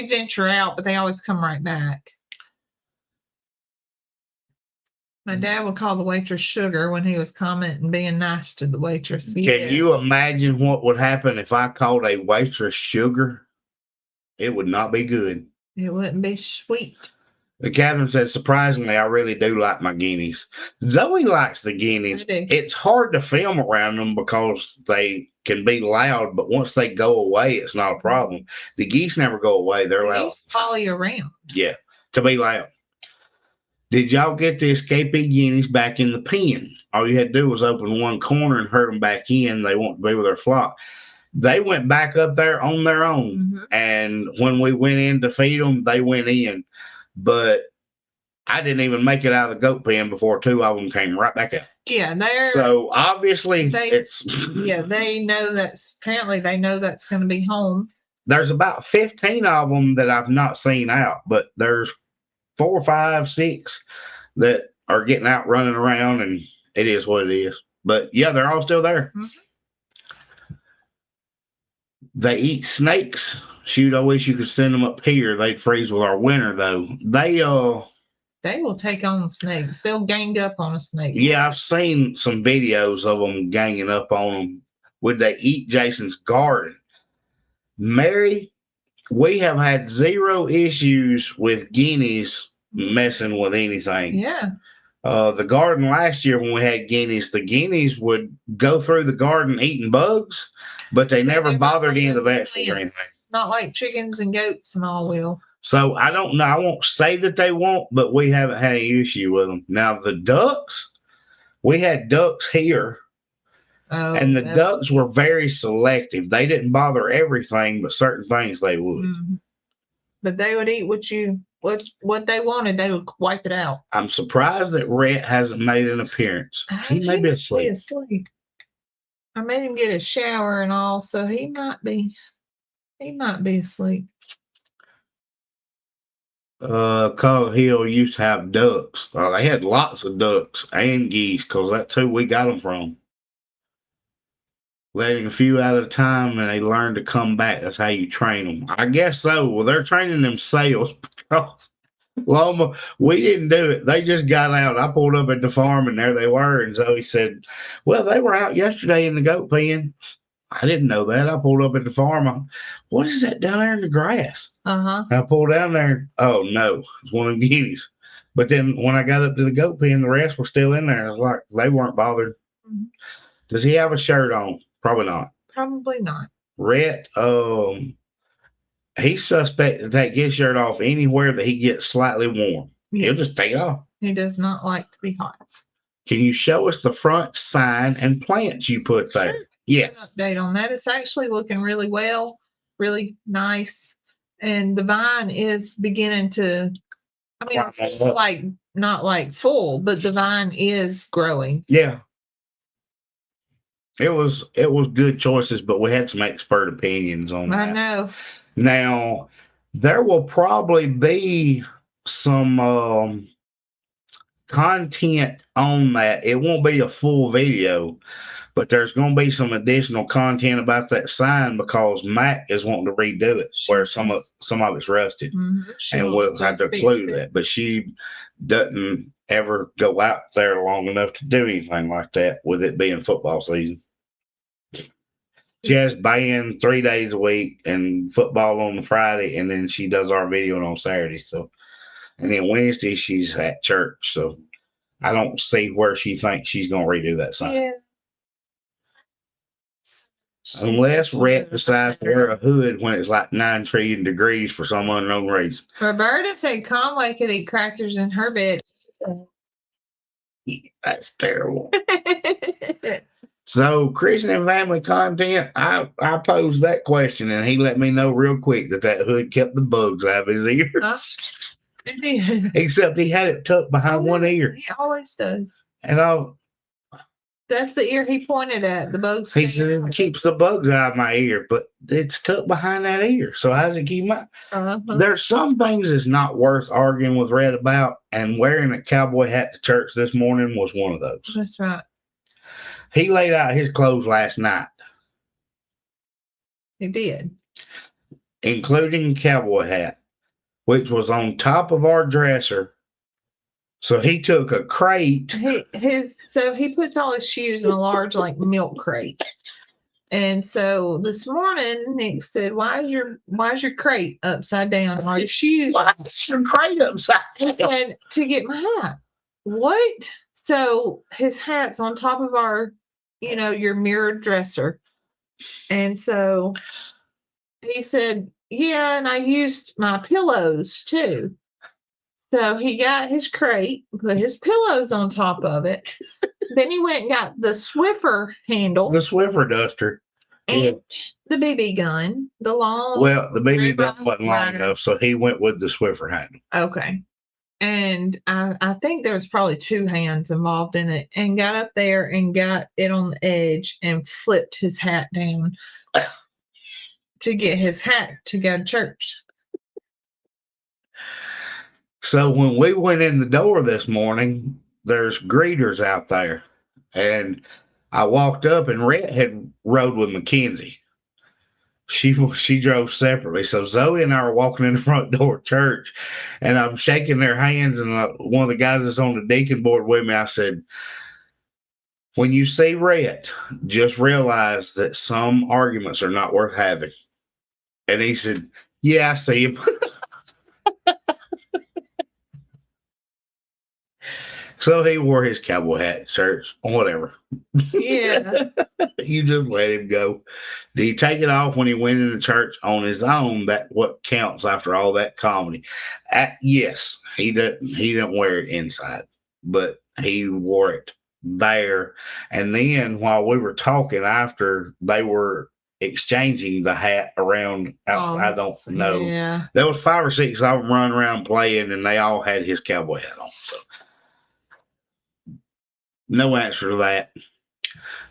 venture out, but they always come right back. My dad would call the waitress sugar when he was commenting, being nice to the waitress. Can you imagine what would happen if I called a waitress sugar? It would not be good. It wouldn't be sweet. Catherine said, surprisingly, I really do like my guineas. Zoe likes the guineas. It's hard to film around them because they can be loud, but once they go away, it's not a problem. The geese never go away. They're loud. Geese follow you around. Yeah, to be loud. Did y'all get the escapee guineas back in the pen? All you had to do was open one corner and herd them back in. They want to be with their flock. They went back up there on their own. And when we went in to feed them, they went in. But I didn't even make it out of the goat pen before two of them came right back out. Yeah, so obviously they know apparently they know that's going to be home. There's about 15 of them that I've not seen out, but there's 4, 5, 6 that are getting out running around, and it is what it is. But yeah, they're all still there. They eat snakes. Shoot, I wish you could send them up here. They'd freeze with our winter though. They will take on snakes. They'll gang up on a snake. Yeah, I've seen some videos of them ganging up on them. Would they eat Jason's garden? Mary, we have had 0 issues with guineas messing with anything. Yeah. The garden last year when we had guineas, the guineas would go through the garden eating bugs, but they never bothered any of the vegetables or anything. Not like chickens and goats and all will. So I don't know. I won't say that they won't, but we haven't had any issue with them. Now the ducks, we had ducks here. And the ducks were very selective. They didn't bother everything, but certain things they would. But they would eat what they wanted. They would wipe it out. I'm surprised that Rhett hasn't made an appearance. He may be asleep. I made him get a shower and all, so he might be asleep. Cog Hill used to have ducks. They had lots of ducks and geese because that's who we got them from. Letting a few out at a time, and they learn to come back. That's how you train them. I guess so. Well, they're training themselves because Loma, we didn't do it. They just got out. I pulled up at the farm, and there they were. And Zoe said, well, they were out yesterday in the goat pen. I didn't know that. I pulled up at the farm. What is that down there in the grass? I pulled down there. Oh, no. It's one of them guineas. But then when I got up to the goat pen, the rest were still in there. I was like, they weren't bothered. Does he have a shirt on? Probably not. Probably not. Rhett, he suspect to take his shirt off anywhere that he gets slightly warm. Yeah. He'll just take it off. He does not like to be hot. Can you show us the front sign and plants you put there? Sure. Yes. An update on that. It's actually looking really well, really nice. And the vine is beginning to, I mean, it's like not like full, but the vine is growing. Yeah. It was good choices, but we had some expert opinions on that. I know. Now, there will probably be some content on that. It won't be a full video, but there's going to be some additional content about that sign because Mac is wanting to redo it where some of it's rusted, and we'll have to include that. But she doesn't ever go out there long enough to do anything like that with it being football season. She has band 3 days a week and football on the Friday, and then she does our video on Saturday. So, and then Wednesday she's at church. So I don't see where she thinks she's going to redo that sign. Yeah. Unless Rhett decides to wear a hood when it's like 9 trillion degrees for some unknown reason. Roberta said Conway could eat crackers in her bed. Yeah, that's terrible. So, Christian and family content, I posed that question, and he let me know real quick that hood kept the bugs out of his ears. Except he had it tucked behind one ear. He always does. And that's the ear he pointed at, the bugs. He said it keeps the bugs out of my ear, but it's tucked behind that ear. So how does it keep my... There's some things that's not worth arguing with Red about, and wearing a cowboy hat to church this morning was one of those. That's right. He laid out his clothes last night. He did. Including a cowboy hat, which was on top of our dresser. So he took a crate. So he puts all his shoes in a large like milk crate. And so this morning Nick said, why is your crate upside down? All your shoes. Why is your crate upside down? He said, to get my hat. What? So his hat's on top of our, your mirrored dresser. And so he said, yeah, and I used my pillows too. So he got his crate, put his pillows on top of it. Then he went and got the Swiffer handle. The Swiffer duster. And the BB gun. The long. Well, the BB gun wasn't long enough, so he went with the Swiffer handle. Okay. And I think there was probably 2 hands involved in it, and got up there and got it on the edge and flipped his hat down to get his hat to go to church. So when we went in the door this morning, there's greeters out there. And I walked up and Rhett had rode with Mackenzie. She drove separately. So Zoe and I are walking in the front door of church, and I'm shaking their hands. And one of the guys that's on the deacon board with me, I said, when you see Rhett, just realize that some arguments are not worth having. And he said, yeah, I see him. So he wore his cowboy hat at church, whatever. Yeah. You just let him go. Did he take it off when he went into church on his own? That what counts after all that comedy. Yes, he didn't wear it inside, but he wore it there. And then while we were talking after, they were exchanging the hat around. I don't know. Yeah. There was 5 or 6 of them running around playing, and they all had his cowboy hat on. So. No answer to that.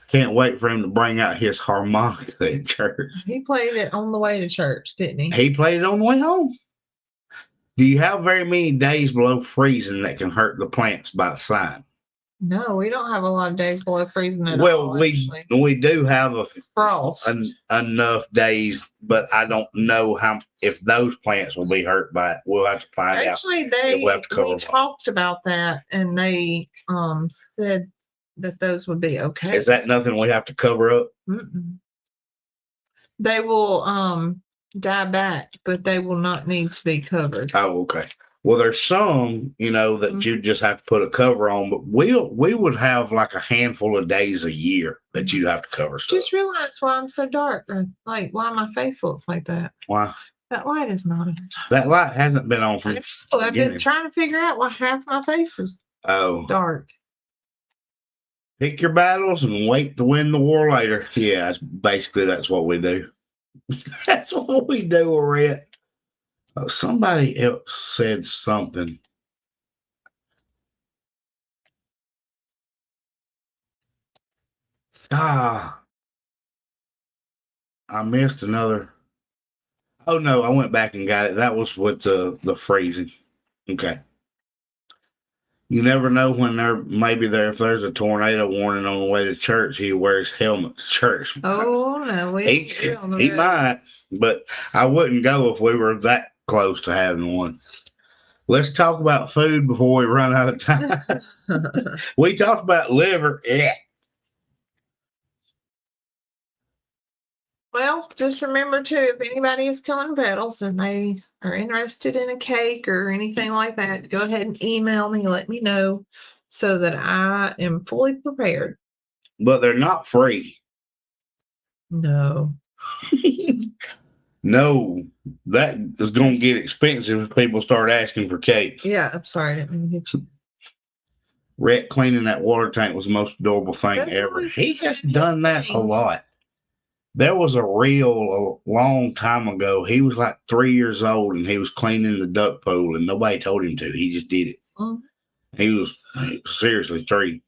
Can't wait for him to bring out his harmonica at church. He played it on the way to church, didn't he? He played it on the way home. Do you have very many days below freezing that can hurt the plants by sign? No, we don't have a lot of days below freezing at all. Well, we do have frost enough days, but I don't know if those plants will be hurt by it. We'll have to find out. Actually, we talked about that, and they said that those would be okay. Is that nothing we have to cover up? Mm-mm. They will die back, but they will not need to be covered. Oh, okay. Well, there's some, that you just have to put a cover on, but we would have like a handful of days a year that you'd have to cover stuff. Just realized why I'm so dark, or like why my face looks like that. Why? That light is not on. That light hasn't been on from I've been trying to figure out why half my face is dark. Pick your battles and wait to win the war later. Yeah, that's what we do. That's what we do, Rhett. Somebody else said something. I missed another. Oh no, I went back and got it. That was with the freezing. Okay. You never know when if there's a tornado warning on the way to church, he wears helmet to church. Oh no, he might, but I wouldn't go if we were that close to having one. Let's talk about food before we run out of time. We talked about liver. Yeah. Well, just remember too, if anybody is coming to battles and they are interested in a cake or anything like that, go ahead and email me, let me know so that I am fully prepared. But they're not free. No. No, that is going to get expensive if people start asking for cakes. Yeah, I'm sorry, I didn't mean to hit you. Rhett cleaning that water tank was the most adorable thing ever. He has done that a lot. There was a long time ago. He was like 3 years old and he was cleaning the duck pool and nobody told him to. He just did it. He was seriously 3.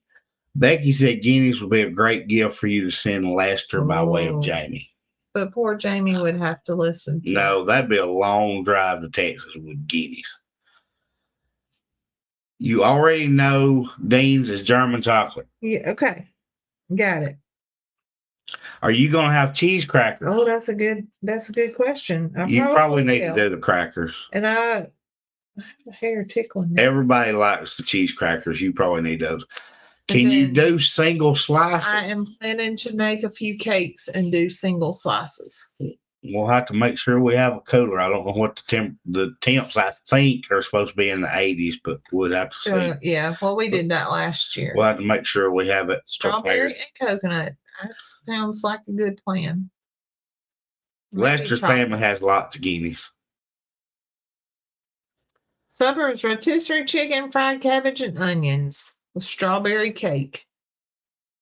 Becky said Guineas would be a great gift for you to send Lester by way of Jamie. But poor Jamie would have to listen to No, that'd be a long drive to Texas with Guineas. You already know Dean's is German chocolate. Yeah, okay. Got it. Are you gonna have cheese crackers? Oh, that's a good question. You probably need to do the crackers. And I have a hair tickling me. Everybody likes the cheese crackers. You probably need those. Can you do single slices? I am planning to make a few cakes and do single slices. We'll have to make sure we have a cooler. I don't know what the temps I think are supposed to be in the 80s, but we'll have to see. Yeah, well, we did that last year. We'll have to make sure we have it. Strawberry and coconut. That sounds like a good plan. Lester's family has lots of Guineas. Supper is rotisserie chicken, fried cabbage, and onions with strawberry cake.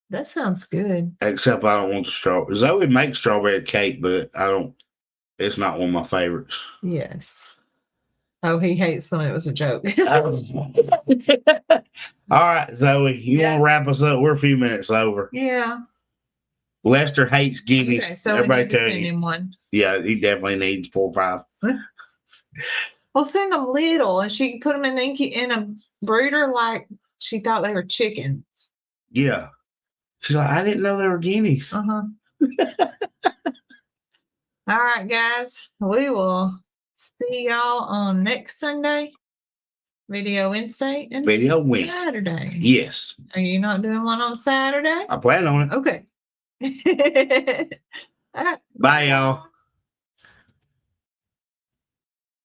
That sounds good. Except I don't want the strawberry. Zoe makes strawberry cake, but it's not one of my favorites. Yes. Oh, he hates them. It was a joke. All right, Zoe, you want to wrap us up? We're a few minutes over. Yeah. Lester hates Guineas. Okay, so everybody tell him one. Yeah, he definitely needs 4 or 5. Well, send them little, and she can put them in a brooder like she thought they were chickens. Yeah. She's like, I didn't know they were Guineas. All right, guys. We will see y'all on next Sunday. Video Wednesday and Saturday. Yes. Are you not doing one on Saturday? I plan on it. Okay. All right. Bye, y'all.